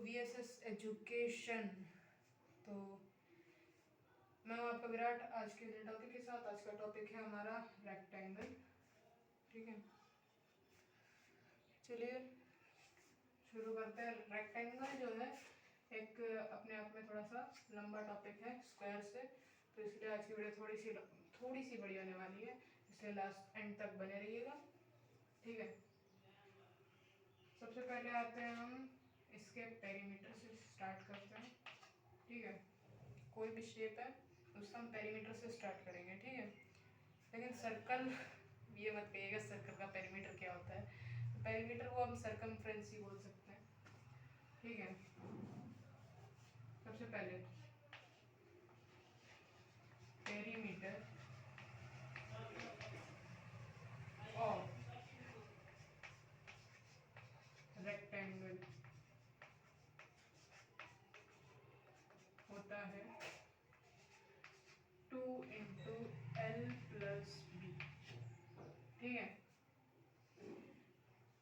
VSS education. तो मैं हूं आपका विराट आज के नए टॉपिक के साथ। आज का टॉपिक है हमारा रेक्टेंगल। ठीक है, चलिए शुरू करते हैं। रेक्टेंगल जो है एक अपने आप में थोड़ा सा लंबा टॉपिक है स्क्वायर से, तो इसलिए आज की वीडियो थोड़ी सी बड़ी होने वाली है, इसलिए लास्ट एंड तक बने रहिएगा। ठीक है, सबसे पहले आते हैं हम इसके पेरीमीटर से स्टार्ट करते हैं। ठीक है, कोई भी शेप है उसका हम पेरीमीटर से स्टार्ट करेंगे। ठीक है, लेकिन सर्कल ये मत कहिएगा सर्कल का पेरीमीटर क्या होता है। तो पेरीमीटर को हम सर्कमफ्रेंस ही बोल सकते हैं। ठीक है, सबसे पहले पेरीमीटर ऑफ रेक्टेंगल होता है 2 इंटू एल प्लस बी। ठीक है,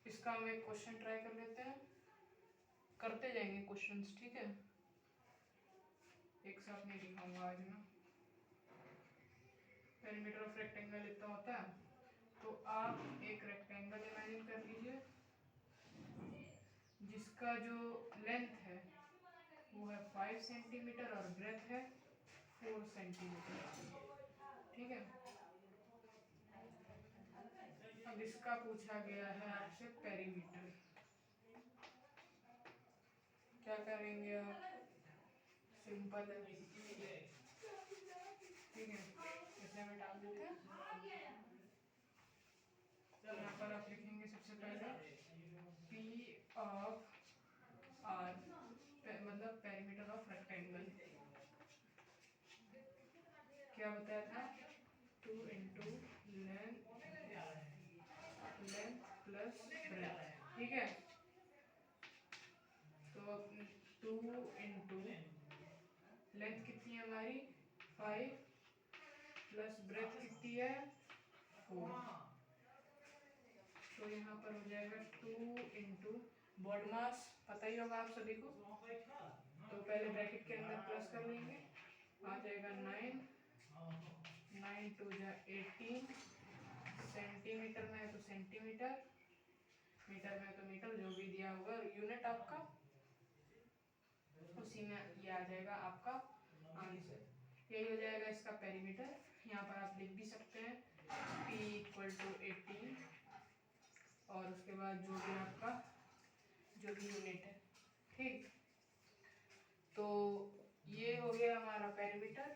इसका हम एक क्वेश्चन ट्राई कर लेते हैं, करते जाएंगे क्वेश्चंस। ठीक है, एक साथ नहीं दिखाऊंगा आज मैं। पेरीमीटर ऑफ रेक्टेंगल इतना होता है, तो आप एक रेक्टेंगल इमेजिन कर लीजिए जिसका जो लेंथ है वो है 5 सेंटीमीटर और ब्रेथ है 4 सेंटीमीटर। ठीक है, अब इसका पूछा गया है आपसे पेरीमीटर। क्या करेंगे आप? सिंपल है। ठीक है, इसमें में डाल देते हैं। यहाँ पर आप लिखेंगे सबसे पहले P ऑफ R, मतलब पेरीमीटर ऑफ रेक्टेंगल। क्या बताया था? 2 इंटू लेंथ प्लस ब्रेथ। ठीक है, तो 2 इंटू लेंथ कितनी है हमारी 5 प्लस ब्रेथ कितनी है 4, तो यहाँ पर हो जाएगा 2 इंटू बॉडी मास पता ही होगा आप सभी को, तो पहले ब्रैकेट के अंदर प्लस कर लेंगे, आ जाएगा 9 टू जा 18, सेंटीमीटर में है तो सेंटीमीटर, मीटर में है तो मीटर, जो भी दिया होगा यूनिट आपका उसी में ये आ जाएगा आपका आंसर। यही हो जाएगा इसका पेरीमीटर। यहाँ पर आप लिख भी सकते हैं P इक्वल टू 18 और उसके बाद जो भी आपका जो भी यूनिट है। ठीक, तो ये हो गया हमारा पेरीमीटर।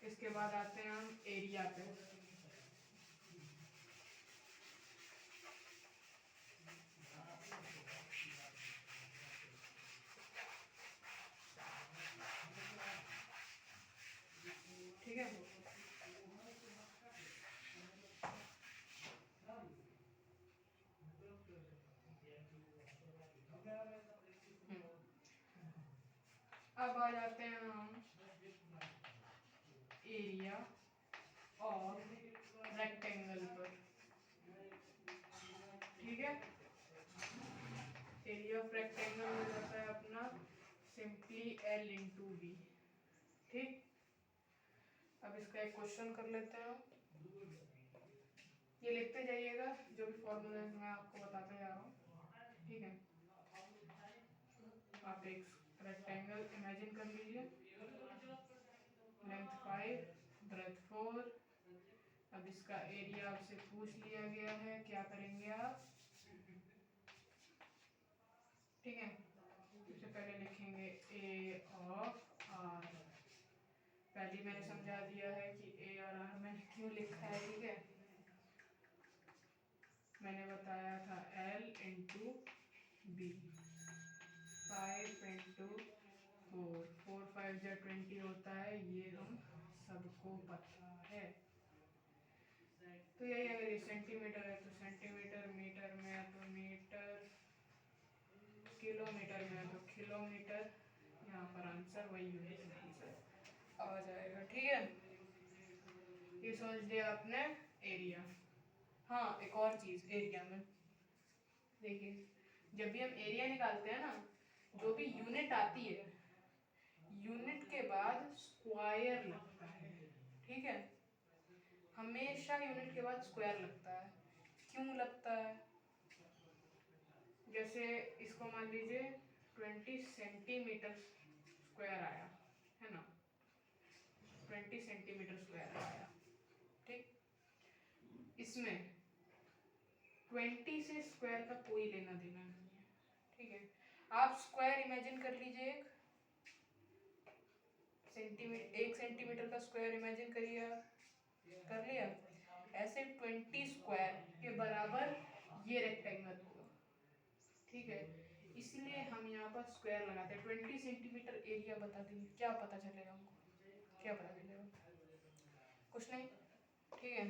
इसके बाद आते हैं हम एरिया पे। ठीक है, अब आ जाते हैं हम एरिया और रेक्टेंगल पर। ठीक है, एरिया ऑफ रेक्टेंगल हो जाता है अपना सिंपली L इंटू बी। ठीक, अब इसका एक क्वेश्चन कर लेते हैं। ये लिखते जाइएगा जो भी फॉर्मूला मैं आपको बताते जा रहा हूँ। ठीक है, आप एक रेक्टेंगल इमेजिन कर लीजिए, लेंथ 5 ब्रेथ 4। अब इसका एरिया आपसे पूछ लिया गया है, क्या करेंगे आप? ठीक है, सबसे पहले लिखेंगे A ऑफ R। पहले मैंने समझा दिया है कि A और R मैंने क्यों लिखा है। ठीक है, मैंने बताया था L इंटू बी, 5 इंटू 4 5 जा 20 होता है, ये हम सबको पता है। तो यही अगर ये सेंटीमीटर है तो सेंटीमीटर, मीटर में है तो मीटर, किलोमीटर में है तो किलोमीटर, यहाँ पर आंसर वही यूनिट आंसर आ जाएगा। ठीक है, ये समझ लिया आपने एरिया। हाँ, एक और चीज एरिया में देखिए, जब भी हम एरिया निकालते हैं ना, जो भी यूनिट आती है, यूनिट के बाद स्क्वायर लगता है, ठीक है, हमेशा यूनिट के बाद स्क्वायर लगता है। क्यों लगता है? जैसे इसको मान लीजिए 20 सेंटीमीटर स्क्वायर आया है ना, 20 सेंटीमीटर स्क्वायर आया, ठीक। इसमें 20 से स्क्वायर का कोई लेना देना नहीं है, ठीक है। आप स्क्वायर इमेजिन कर लीजिए, एक सेंटीमीटर का स्क्वायर इमेजिन करिए, कर लिया। ऐसे 20 स्क्वायर के बराबर ये रेक्टेंगल होगा, ठीक है। इसलिए हम यहाँ पर स्क्वायर लगाते हैं। 20 सेंटीमीटर एरिया बता दीजिए, क्या पता चलेगा हमको, क्या पता चलेगा? कुछ नहीं, ठीक है।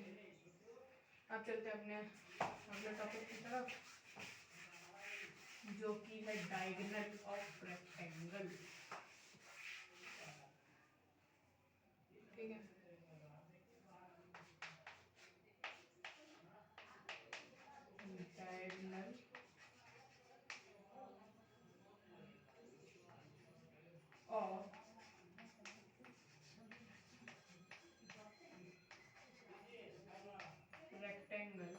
अब चलते हैं अपने अगले टॉपिक की तरफ, जो कि है डायगोनल ऑफ रेक्टेंगल, ठीक है। Diagonal of rectangle,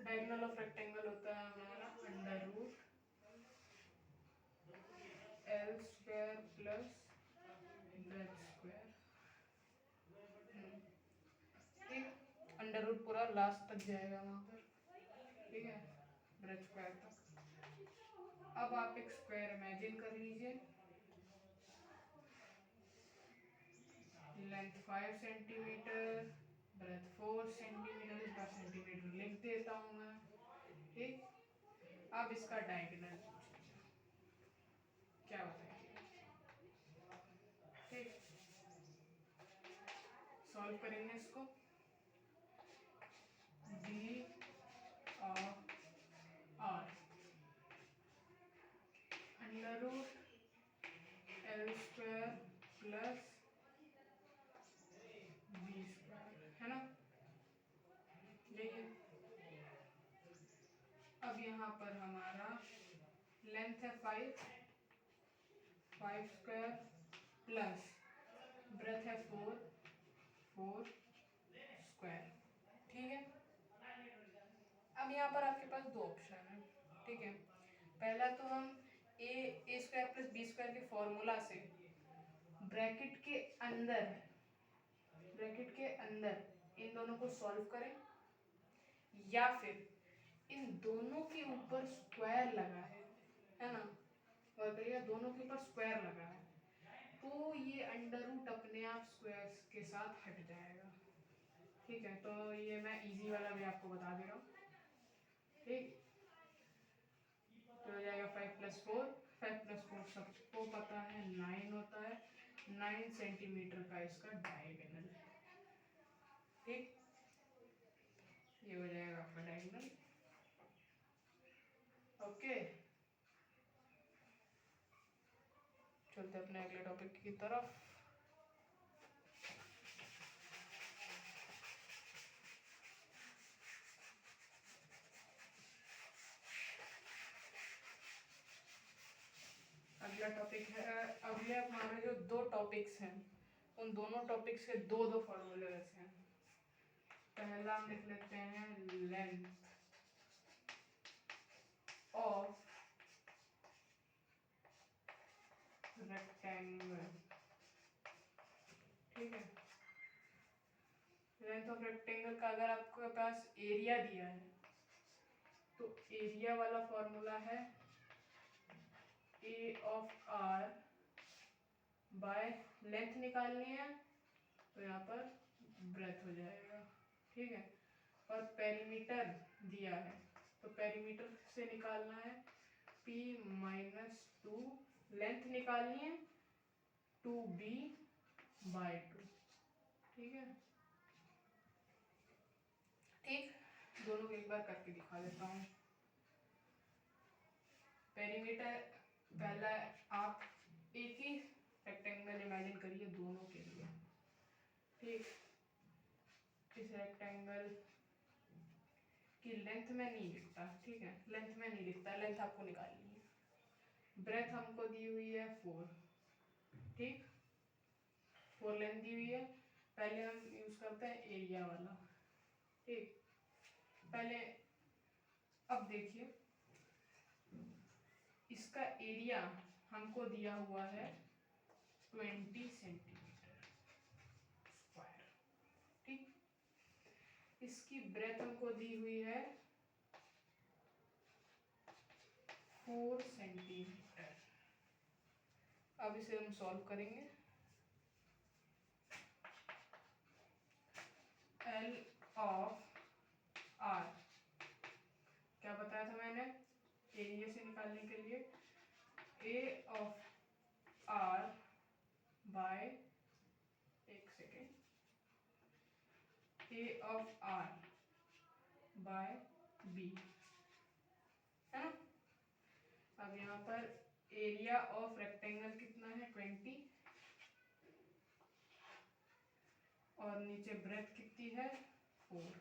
diagonal of rectangle होता है हमारा under root L square plus breadth square, ठीक। अंडर रूट पूरा लास्ट तक जाएगा वहाँ पर, ठीक है, ब्रेथ स्क्वायर तक। अब आप एक स्क्वायर इमेजिन कर लीजिए, लेंथ 5 सेंटीमीटर, ब्रेथ 4 सेंटीमीटर, इसका सेंटीमीटर लिख देता हूँ मैं, ठीक। अब इसका डायगोनल पूछिए, क्या बताएंगे, ठीक। सॉल्व करेंगे इसको, D of R under root L square plus B square, है ना, यही है। अब यहाँ पर हमारा लेंथ है 5 स्क्वायर प्लस ब्रेथ है 4 स्क्वायर, ठीक है। अब यहाँ पर आपके पास दो ऑप्शन है, ठीक है। पहला तो हम ए स्क्वायर प्लस बी स्क्वायर के फॉर्मूला से ब्रैकेट के अंदर इन दोनों को सॉल्व करें, या फिर इन दोनों के ऊपर स्क्वायर लगा है ना, और भैया दोनों के ऊपर स्क्वायर लगा है, तो ये अंडर रूट अपने आप स्क्वायर के साथ हट जाएगा, ठीक है। तो ये मैं इजी वाला भी आपको बता दे रहा हूँ, ठीक। तो हो जाएगा 5 + 4, 5 + 4 सबको पता है 9 होता है, 9 सेंटीमीटर का इसका डायगोनल, ठीक। ये हो जाएगा आपका डायगोनल, ओके। चलते अपने अगले टॉपिक की तरफ। अगला टॉपिक है, अगले हमारे जो दो टॉपिक्स हैं, उन दोनों टॉपिक्स के दो दो फॉर्मूलेस हैं। पहला हम लिख लेते हैं लेंथ ऑफ रेक्टेंगल, ठीक है। लेंथ ऑफ रेक्टेंगल का अगर आपके पास एरिया दिया है, तो एरिया वाला फॉर्मूला है ए ऑफ आर बाय लेंथ निकालनी है, तो यहाँ पर ब्रेथ हो जाएगा, ठीक है। और पेरीमीटर दिया है, तो पेरीमीटर से निकालना है P - 2, लेंथ निकालनी है 2B/2, ठीक है, ठीक। दोनों को एक बार करके दिखा देता हूँ। पेरीमीटर पहला आप एक ही रेक्टेंगल इमेजिन करिए दोनों के लिए, ठीक। इस रेक्टेंगल कि लेंथ में नहीं लिखता, ठीक है, लेंथ में नहीं लिखता, लेंथ आपको निकालनी है। ब्रेथ हमको दी हुई है 4, ठीक, 4 लेंथ दी हुई है। पहले हम यूज करते हैं एरिया वाला, ठीक। पहले अब देखिए इसका एरिया हमको दिया हुआ है 20 सेंटीमीटर स्क्वायर, ठीक। इसकी ब्रेथ हमको दी हुई है 4 सेंटीमीटर। अब इसे हम सॉल्व करेंगे। L ऑफ R क्या बताया था मैंने एरिया से निकालने के लिए, A ऑफ R बाय, एक second, A of R by B, है ना। अब यहाँ पर एरिया ऑफ रेक्टेंगल कितना है 20 और नीचे ब्रेथ कितनी है 4,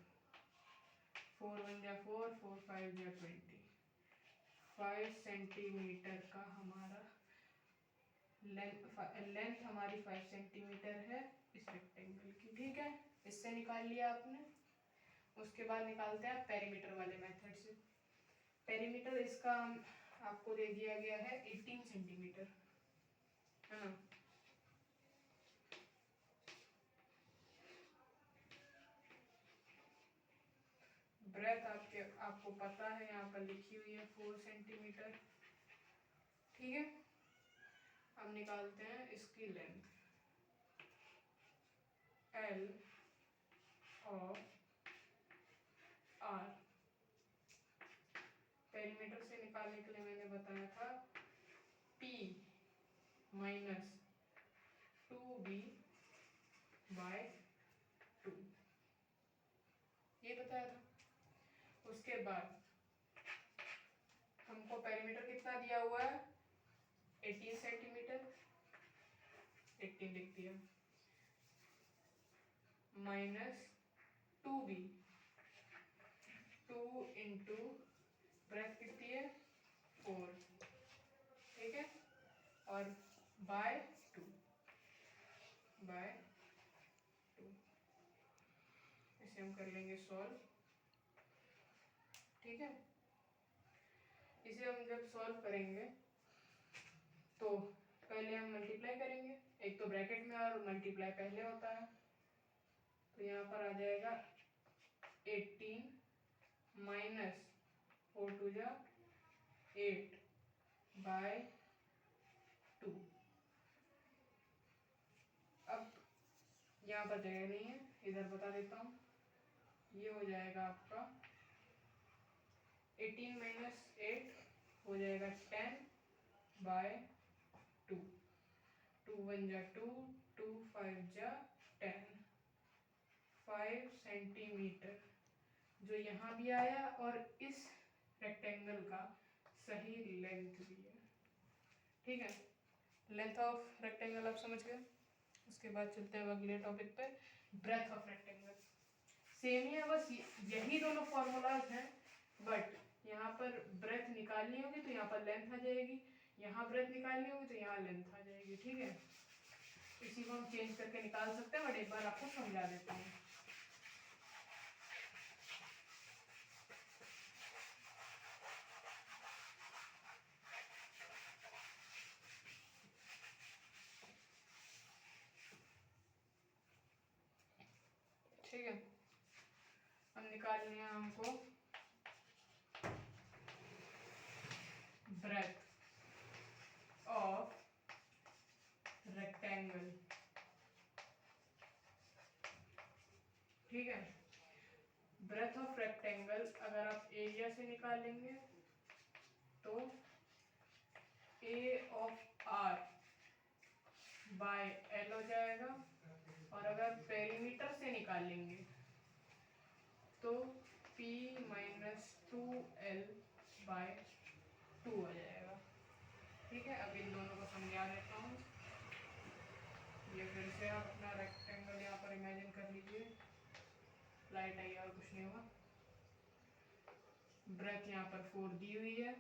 4 1 जा 4, 4 5 जा 20, 5 सेंटीमीटर का हमारा लेंथ हमारी 5 सेंटीमीटर है इस रेक्टेंगल की, ठीक है। इससे निकाल लिया आपने। उसके बाद निकालते हैं पेरीमीटर वाले मेथड से। पेरीमीटर इसका आपको दे दिया गया है 18 सेंटीमीटर, है ना। ब्रेथ आपको पता है, यहाँ पर लिखी हुई है 4 सेंटीमीटर, ठीक है। अब निकालते हैं इसकी length, L of R। Perimeter से निकालने के लिए मैंने बताया था P माइनस 2B बाय 2, ये बताया था। उसके बाद हमको पेरीमीटर कितना दिया हुआ है 18 सेंटीमीटर, 18 लिख दिया, माइनस 2B, 2 इंटू ब्रेथ कितनी है 4, ठीक है, और बाय 2, बाय 2। इसे हम कर लेंगे सॉल्व, ठीक है। इसे हम जब सॉल्व करेंगे तो पहले हम मल्टीप्लाई करेंगे, एक तो ब्रैकेट में और मल्टीप्लाई पहले होता है, तो यहाँ पर आ जाएगा 18 माइनस 4 2 जा 8 बाय 2। अब यहाँ पर जगह नहीं है, इधर बता देता हूँ, ये हो जाएगा आपका 18 माइनस 8 हो जाएगा 10 बाय 2, 2 1 जा 2, 2 5 जा 10, 5 सेंटीमीटर जो यहाँ भी आया और इस रेक्टेंगल का सही लेंथ भी है, ठीक है। लेंथ ऑफ रेक्टेंगल आप समझ गए। उसके बाद चलते हैं अगले टॉपिक पे, ब्रेथ ऑफ रेक्टेंगल। सेम ही है, बस यही दोनों फॉर्मूलाज हैं, बट यहाँ पर ब्रेथ निकालनी होगी तो यहाँ पर लेंथ आ जाएगी, यहाँ ब्रेथ निकालनी होगी तो यहाँ लेंथ आ जाएगी, ठीक है। इसी को हम चेंज करके निकाल सकते हैं, बट एक बार आपको समझा देता हूँ। ठीक है, अब निकालनी है हमको ब्रेथ ऑफ रेक्टेंगल, ठीक है। ब्रेथ ऑफ रेक्टेंगल अगर आप एरिया से निकालेंगे तो A of R by L हो जाएगा, और अगर पेरीमीटर से निकालेंगे तो P माइनस 2L बाय 2 हो जाएगा, ठीक है। अब इन दोनों को समझा देता हूँ। ये फिर से आप अपना रेक्टेंगल यहाँ पर इमेजिन कर लीजिए, लाइट आई और कुछ नहीं हुआ। ब्रेथ यहाँ पर 4 दी हुई है।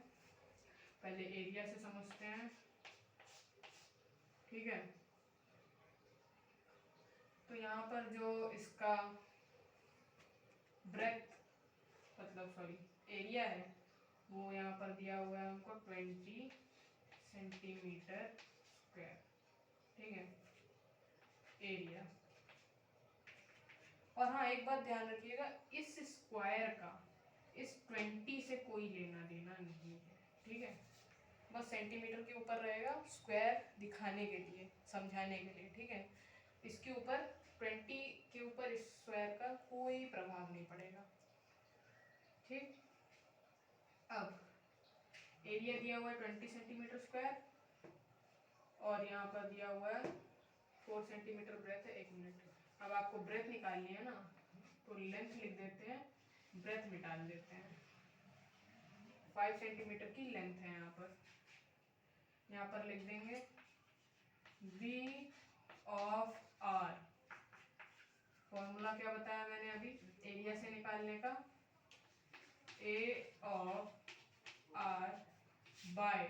पहले एरिया से समझते हैं, ठीक है। तो यहाँ पर जो इसका ब्रेथ मतलब सॉरी एरिया है वो यहाँ पर दिया हुआ है हमको 20 सेंटीमीटर स्क्वायर, ठीक है, एरिया। और हाँ एक बात ध्यान रखिएगा, इस स्क्वायर का इस 20 से कोई लेना देना नहीं है, ठीक है। बस सेंटीमीटर के ऊपर रहेगा, स्क्वायर दिखाने के लिए, समझाने के लिए, ठीक है। इसके ऊपर 20 के ऊपर इस स्क्वायर का कोई प्रभाव नहीं पड़ेगा, ठीक। अब एरिया दिया हुआ है 20 सेंटीमीटर स्क्वायर और यहाँ पर दिया हुआ है 4 सेंटीमीटर ब्रेथ है। 1 मिनट, अब आपको ब्रेथ निकालनी है ना, तो लेंथ लिख देते हैं, ब्रेथ मिटा देते हैं। 5 सेंटीमीटर की लेंथ है यहाँ पर लिख देंगे B ऑफ R। फॉर्मूला क्या बताया मैंने अभी एरिया से निकालने का, A of R by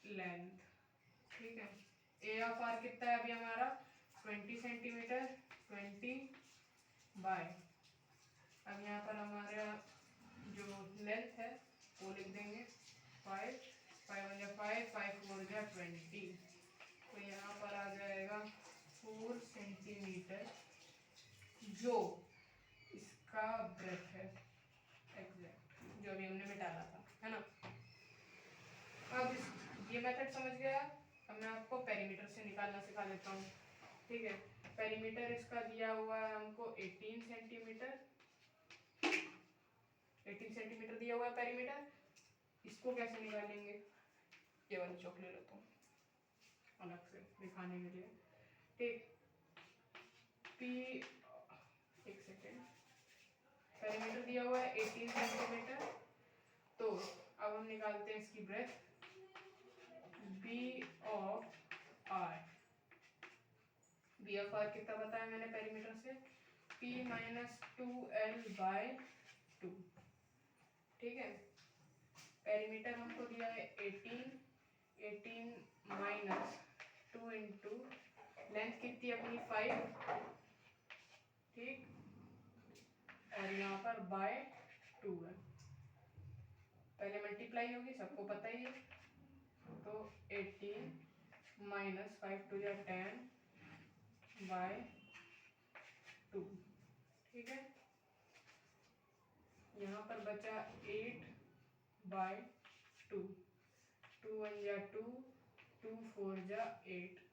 length, ठीक है। A ऑफ R कितना है अभी हमारा 20 सेंटीमीटर, 20 बाय, अब यहाँ पर हमारा जो लेंथ है वो लिख देंगे 5, 5 1 5, 5 4 20, तो यहाँ पर आ जाएगा 4 सेंटीमीटर जो इसका ब्रेथ है एग्जैक्ट, जो अभी हमने मिटाना था, है ना। अब ये मेथड समझ गया। अब मैं आपको पेरीमीटर से निकालना सिखा देता हूँ, ठीक है। पेरीमीटर इसका दिया हुआ है हमको 18 सेंटीमीटर, 18 सेंटीमीटर दिया हुआ है पेरीमीटर। इसको कैसे निकालेंगे, ये वाली चौक ले लेता हूँ अलग से दिखाने के लिए, ठीक। पी एक सेकेंड, पेरीमीटर दिया हुआ है 18 सेंटीमीटर, तो अब हम निकालते हैं इसकी breadth B of R। B of R कितना बताया मैंने पेरीमीटर से, P माइनस 2L बाय 2, ठीक है। पेरीमीटर हमको दिया है 18 माइनस 2 इंटू लेंथ कितनी अपनी 5, ठीक, और यहाँ पर बाय 2 है, पहले मल्टीप्लाई होगी सबको पता ही है, तो 18 माइनस 5 2 10 बाय 2, ठीक है। यहाँ पर बचा 8 बाय 2, 2 1 2, 2 4 8,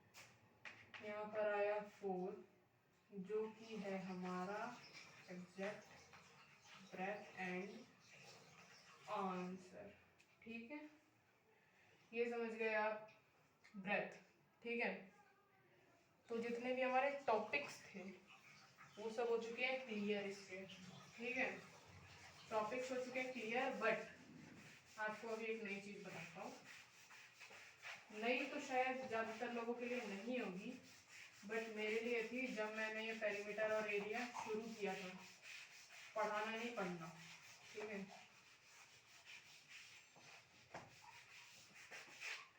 यहाँ पर आया 4 जो कि है हमारा एग्जैक्ट ब्रेथ एंड आंसर, ठीक है। ये समझ गए आप ब्रेथ, ठीक है। तो जितने भी हमारे टॉपिक्स थे वो सब हो चुके हैं क्लियर इसके, ठीक है। टॉपिक्स हो चुके हैं क्लियर, बट आपको अभी एक नई चीज बताता हूँ। नई तो शायद ज्यादातर लोगों के लिए नहीं होगी, बट मेरे लिए थी जब मैंने ये पेरीमीटर और एरिया शुरू किया था। पढ़ाना नहीं पढ़ना, ठीक है।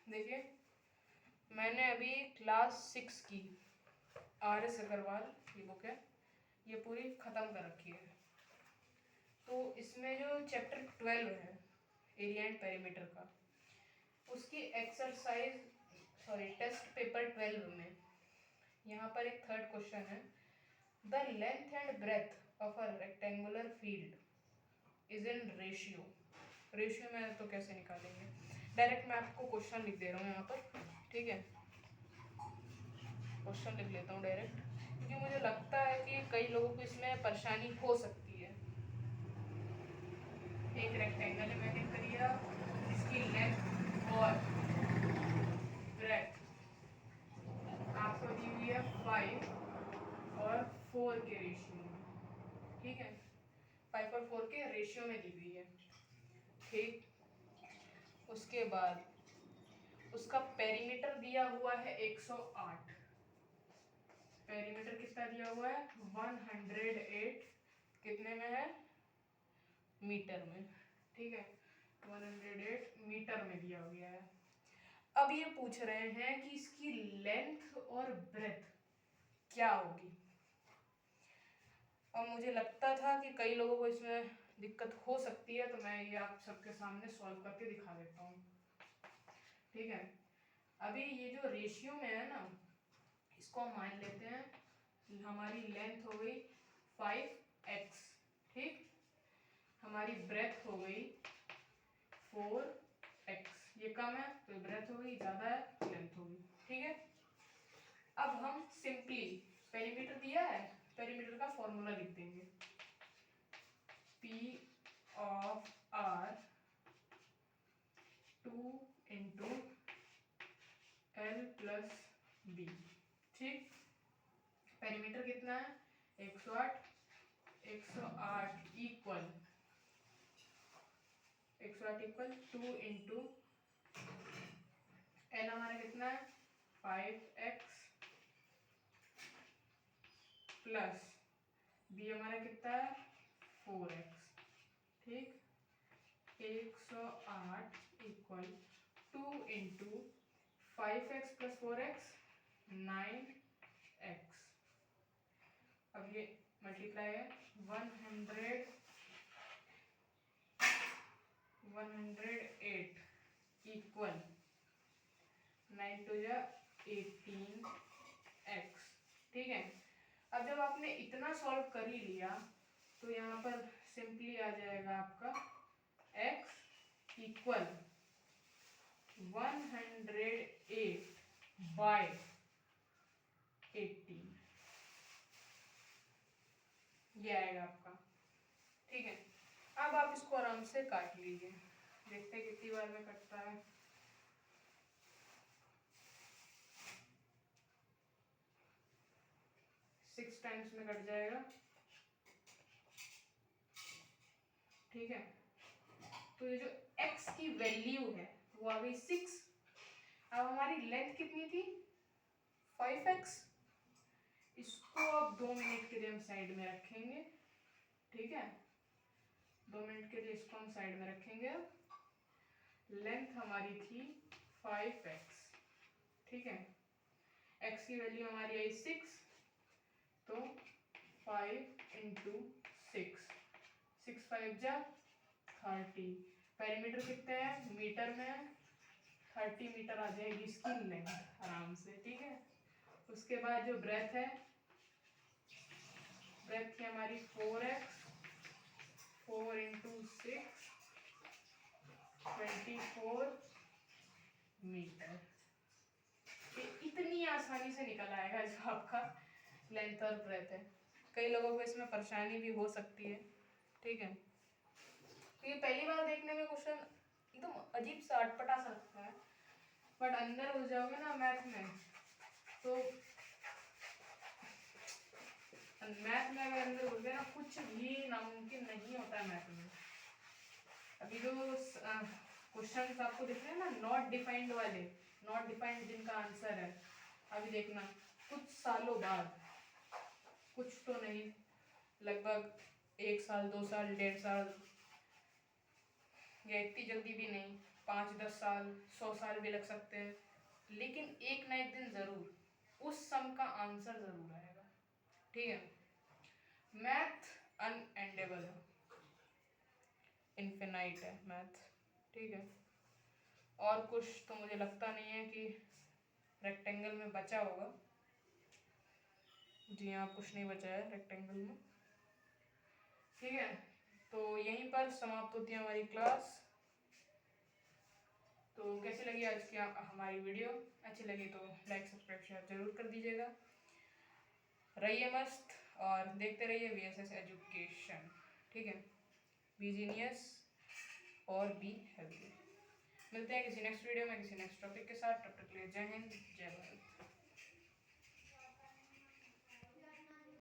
देखिए मैंने अभी क्लास 6 की RS अग्रवाल ये बुक है, ये पूरी ख़त्म कर रखी है। तो इसमें जो चैप्टर 12 है एरिया एंड पेरीमीटर का, उसकी एक्सरसाइज टेस्ट पेपर 12 में यहाँ पर एक थर्ड क्वेश्चन है, the length and breadth of a rectangular field is in ratio. Ratio में तो कैसे निकालेंगे, डायरेक्ट मैं आपको क्वेश्चन लिख दे रहा हूँ यहाँ पर, ठीक है। क्वेश्चन लिख लेता हूँ डायरेक्ट, क्योंकि मुझे लगता है कि कई लोगों को इसमें परेशानी हो सकती है। एक रेक्टेंगल इमेजिन करिए, इसकी लेंथ और ब्रेथ आपको दी हुई है 5 और 4 के रेशियो में, ठीक है। 5 और 4 के रेशियो में दी हुई है, ठीक। उसके बाद उसका पेरीमीटर दिया हुआ है 108, पेरीमीटर कितना दिया हुआ है 108, कितने में है मीटर में, ठीक है, 108 मीटर में दिया गया है। अब ये पूछ रहे हैं कि इसकी लेंथ और ब्रेथ क्या होगी। और मुझे लगता था कि कई लोगों को इसमें दिक्कत हो सकती है, तो मैं ये आप सबके सामने सॉल्व करके दिखा देता हूँ, ठीक है। अभी ये जो रेशियो में है ना, इसको हम मान लेते हैं हमारी लेंथ हो गई 5x, ठीक, हमारी ब्रेथ हो गई 4x, ये कम है तो ब्रेथ हो गई, ज़्यादा है लेंथ हो गई, ठीक है। अब हम सिंपली पेरीमीटर दिया है, पेरीमीटर का फॉर्मूला लिख देंगे, P of R 2 into L plus B, ठीक। पेरीमीटर कितना है 108, 108 इक्वल 2 इंटू L हमारा कितना है 5x प्लस B हमारा कितना है 4x, ठीक। 108 equal 2 into 5x plus 4x 9x। अब ये मल्टीप्लाई है 108 इक्वल 9 टू जा 18x, ठीक है। अब जब आपने इतना सॉल्व कर ही लिया तो यहाँ पर सिंपली आ जाएगा आपका x इक्वल 108 बाय 18, ये आएगा आपका, ठीक है। अब आप इसको आराम से काट लीजिए, देखते हैं कितनी बार में कटता है। 6 टाइम्स में कट जाएगा, ठीक है। तो ये जो x की वैल्यू है वो आ गई 6। अब हमारी लेंथ कितनी थी 5x, इसको अब 2 मिनट के लिए हम साइड में रखेंगे, ठीक है। 2 मिनट के लिए इसको हम साइड में रखेंगे। लेंथ हमारी थी 5x, ठीक है, x की वैल्यू हमारी आई 6, तो 5 इंटू 6, 6 5 जा 30, पेरीमीटर कितने हैं मीटर में, 30 मीटर आ जाएगी इसकी लेंथ आराम से, ठीक है। उसके बाद जो ब्रेथ है, ब्रेथ की हमारी 4x, 4 इंटू 6 24 मीटर। ये इतनी आसानी से निकल आएगा जो आपका लेंथ और ब्रेथ है। कई लोगों को इसमें परेशानी भी हो सकती है, ठीक है। तो ये पहली बार देखने में क्वेश्चन एकदम अजीब सा अटपटा सा लगता है, बट अंदर हो जाओगे ना मैथ में, तो मैथ में अगर अंदर घुस गए ना, कुछ भी नामुमकिन नहीं होता है मैथ में। अभी जो क्वेश्चन आपको दिख रहे हैं ना नॉट डिफाइंड वाले, नॉट डिफाइंड जिनका आंसर है, अभी देखना कुछ सालों बाद, कुछ तो नहीं, लगभग 1 साल 2 साल 1.5 साल, या इतनी जल्दी भी नहीं, 5-10 साल 100 साल भी लग सकते हैं, लेकिन एक ना एक दिन जरूर उस सम का आंसर जरूर आएगा, ठीक है। मैथ अनएंडेबल है, इनफिनाइट है मैथ, ठीक है। और कुछ तो मुझे लगता नहीं है कि रेक्टेंगल में बचा होगा। जी हाँ, कुछ नहीं बचा है रेक्टेंगल में, ठीक है। तो यहीं पर समाप्त होती है हमारी क्लास। तो कैसी लगी आज की हमारी वीडियो, अच्छी लगी तो लाइक सब्सक्राइब शेयर जरूर कर दीजिएगा। रहिए मस्त और देखते रहिए VSS एजुकेशन, ठीक है। बी जीनियस और बी हेल्दी। मिलते हैं किसी नेक्स्ट वीडियो में किसी नेक्स्ट टॉपिक के साथ, तब तक के लिए जय हिंद जय भारत।